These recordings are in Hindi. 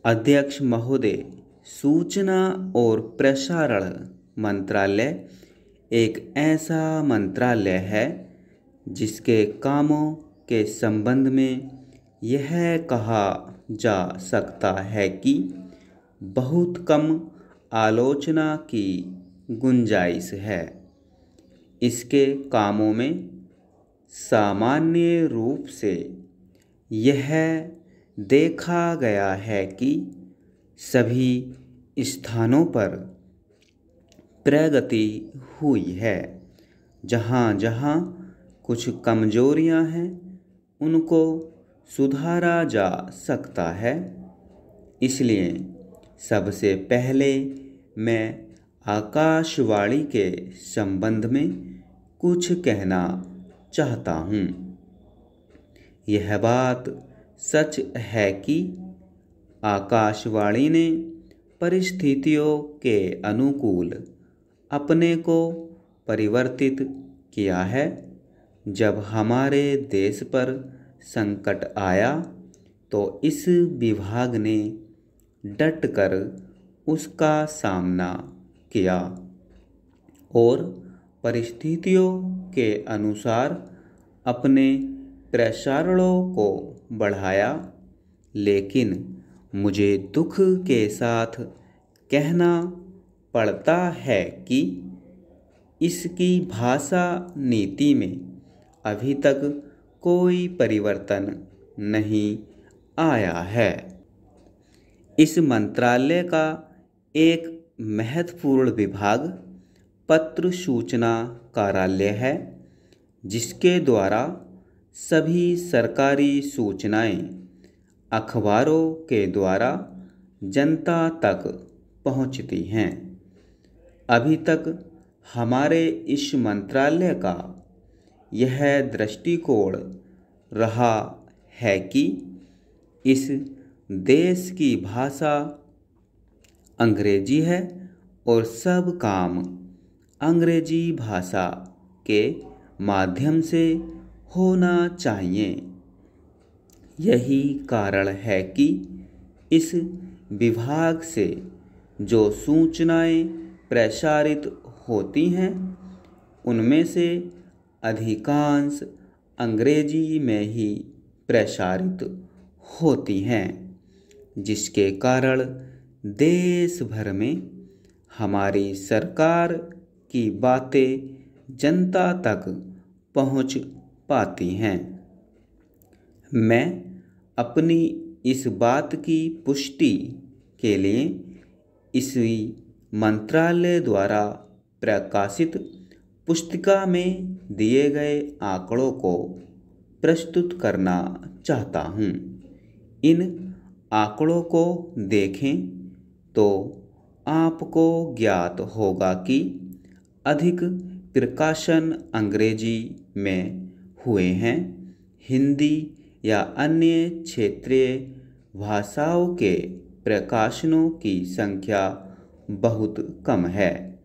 अध्यक्ष महोदय, सूचना और प्रसारण मंत्रालय एक ऐसा मंत्रालय है जिसके कामों के संबंध में यह कहा जा सकता है कि बहुत कम आलोचना की गुंजाइश है। इसके कामों में सामान्य रूप से यह देखा गया है कि सभी स्थानों पर प्रगति हुई है। जहाँ जहाँ कुछ कमजोरियाँ हैं उनको सुधारा जा सकता है। इसलिए सबसे पहले मैं आकाशवाणी के संबंध में कुछ कहना चाहता हूँ। यह बात सच है कि आकाशवाणी ने परिस्थितियों के अनुकूल अपने को परिवर्तित किया है। जब हमारे देश पर संकट आया तो इस विभाग ने डटकर उसका सामना किया और परिस्थितियों के अनुसार अपने प्रसारणों को बढ़ाया। लेकिन मुझे दुख के साथ कहना पड़ता है कि इसकी भाषा नीति में अभी तक कोई परिवर्तन नहीं आया है। इस मंत्रालय का एक महत्वपूर्ण विभाग पत्र सूचना कार्यालय है, जिसके द्वारा सभी सरकारी सूचनाएं अखबारों के द्वारा जनता तक पहुंचती हैं। अभी तक हमारे इस मंत्रालय का यह दृष्टिकोण रहा है कि इस देश की भाषा अंग्रेजी है और सब काम अंग्रेजी भाषा के माध्यम से होना चाहिए। यही कारण है कि इस विभाग से जो सूचनाएं प्रसारित होती हैं उनमें से अधिकांश अंग्रेजी में ही प्रसारित होती हैं, जिसके कारण देश भर में हमारी सरकार की बातें जनता तक पहुंच पाती हैं। मैं अपनी इस बात की पुष्टि के लिए इसी मंत्रालय द्वारा प्रकाशित पुस्तिका में दिए गए आंकड़ों को प्रस्तुत करना चाहता हूँ। इन आंकड़ों को देखें तो आपको ज्ञात होगा कि अधिक प्रकाशन अंग्रेजी में हुए हैं। हिंदी या अन्य क्षेत्रीय भाषाओं के प्रकाशनों की संख्या बहुत कम है,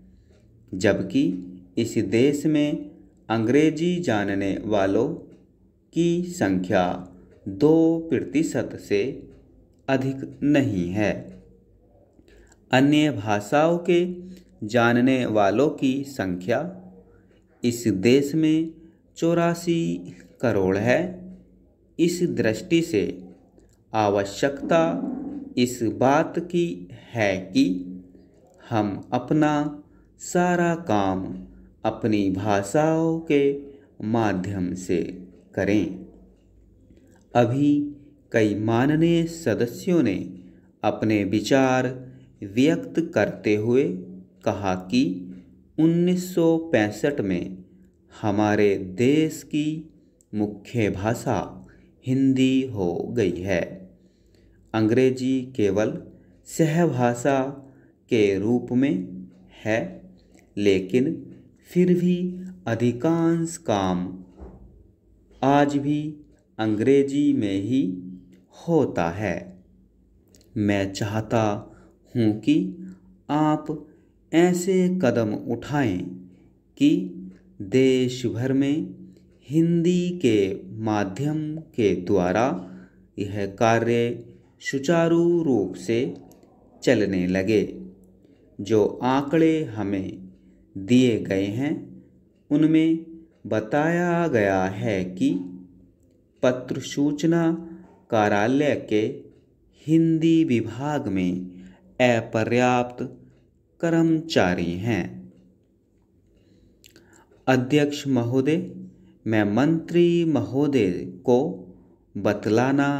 जबकि इस देश में अंग्रेजी जानने वालों की संख्या 2% से अधिक नहीं है। अन्य भाषाओं के जानने वालों की संख्या इस देश में 84 करोड़ है। इस दृष्टि से आवश्यकता इस बात की है कि हम अपना सारा काम अपनी भाषाओं के माध्यम से करें। अभी कई माननीय सदस्यों ने अपने विचार व्यक्त करते हुए कहा कि 1965 में हमारे देश की मुख्य भाषा हिंदी हो गई है। अंग्रेजी केवल सहभाषा के रूप में है, लेकिन फिर भी अधिकांश काम आज भी अंग्रेजी में ही होता है। मैं चाहता हूँ कि आप ऐसे कदम उठाएं कि देश भर में हिंदी के माध्यम के द्वारा यह कार्य सुचारू रूप से चलने लगे। जो आंकड़े हमें दिए गए हैं उनमें बताया गया है कि पत्र सूचना कार्यालय के हिंदी विभाग में अपर्याप्त कर्मचारी हैं। अध्यक्ष महोदय, मैं मंत्री महोदय को बतलाना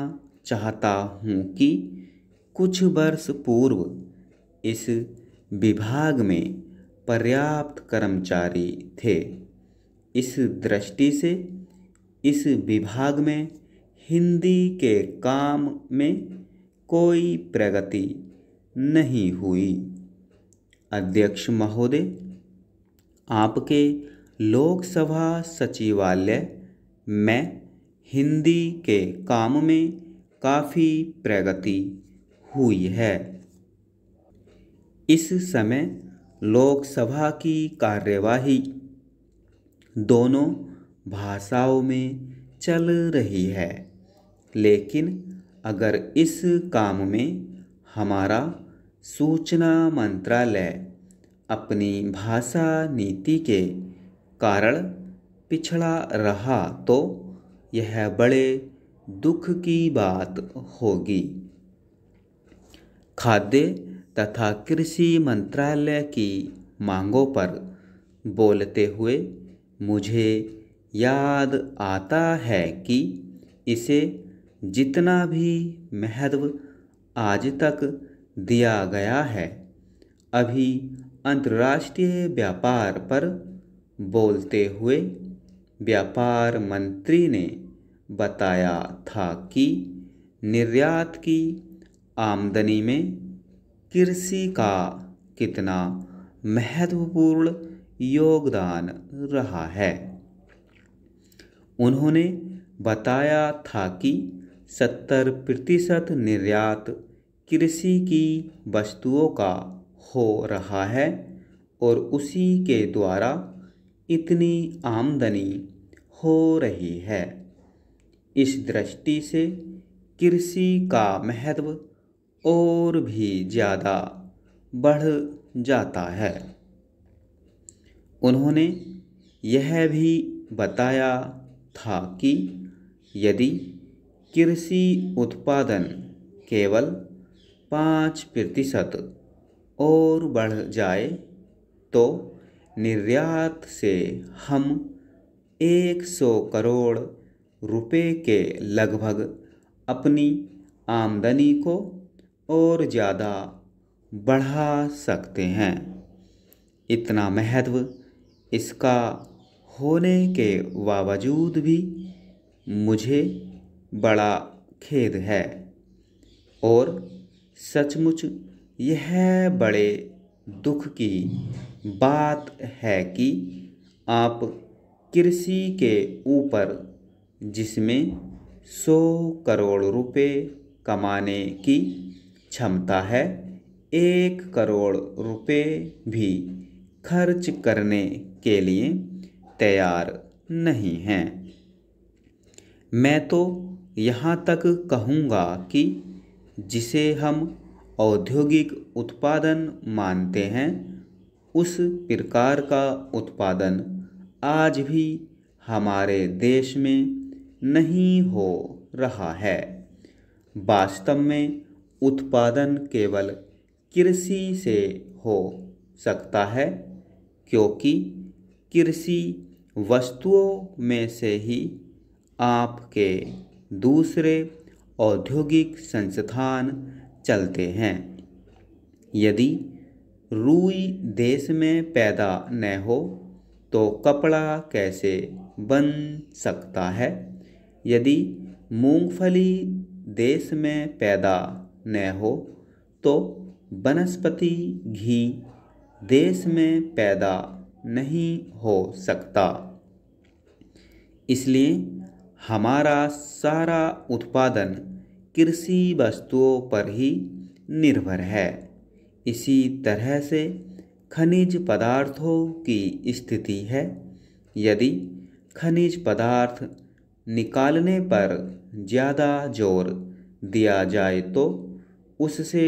चाहता हूँ कि कुछ वर्ष पूर्व इस विभाग में पर्याप्त कर्मचारी थे। इस दृष्टि से इस विभाग में हिंदी के काम में कोई प्रगति नहीं हुई। अध्यक्ष महोदय, आपके लोकसभा सचिवालय में हिंदी के काम में काफ़ी प्रगति हुई है। इस समय लोकसभा की कार्यवाही दोनों भाषाओं में चल रही है, लेकिन अगर इस काम में हमारा सूचना मंत्रालय अपनी भाषा नीति के कारण पिछड़ा रहा तो यह बड़े दुख की बात होगी। खाद्य तथा कृषि मंत्रालय की मांगों पर बोलते हुए मुझे याद आता है कि इसे जितना भी महत्व आज तक दिया गया है, अभी अंतर्राष्ट्रीय व्यापार पर बोलते हुए व्यापार मंत्री ने बताया था कि निर्यात की आमदनी में कृषि का कितना महत्वपूर्ण योगदान रहा है। उन्होंने बताया था कि 70% निर्यात कृषि की वस्तुओं का हो रहा है और उसी के द्वारा इतनी आमदनी हो रही है। इस दृष्टि से कृषि का महत्व और भी ज़्यादा बढ़ जाता है। उन्होंने यह भी बताया था कि यदि कृषि उत्पादन केवल 5% और बढ़ जाए तो निर्यात से हम 100 करोड़ रुपए के लगभग अपनी आमदनी को और ज़्यादा बढ़ा सकते हैं। इतना महत्व इसका होने के बावजूद भी मुझे बड़ा खेद है और सचमुच यह बड़े दुख की बात है कि आप कृषि के ऊपर जिसमें 100 करोड़ रुपए कमाने की क्षमता है, 1 करोड़ रुपए भी खर्च करने के लिए तैयार नहीं हैं। मैं तो यहाँ तक कहूँगा कि जिसे हम औद्योगिक उत्पादन मानते हैं, उस प्रकार का उत्पादन आज भी हमारे देश में नहीं हो रहा है। वास्तव में उत्पादन केवल कृषि से हो सकता है, क्योंकि कृषि वस्तुओं में से ही आपके दूसरे औद्योगिक संस्थान चलते हैं। यदि रुई देश में पैदा न हो तो कपड़ा कैसे बन सकता है? यदि मूंगफली देश में पैदा न हो तो वनस्पति घी देश में पैदा नहीं हो सकता। इसलिए हमारा सारा उत्पादन कृषि वस्तुओं पर ही निर्भर है। इसी तरह से खनिज पदार्थों की स्थिति है। यदि खनिज पदार्थ निकालने पर ज़्यादा जोर दिया जाए तो उससे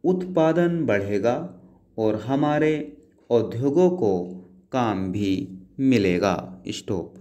उत्पादन बढ़ेगा और हमारे उद्योगों को काम भी मिलेगा। स्टॉप।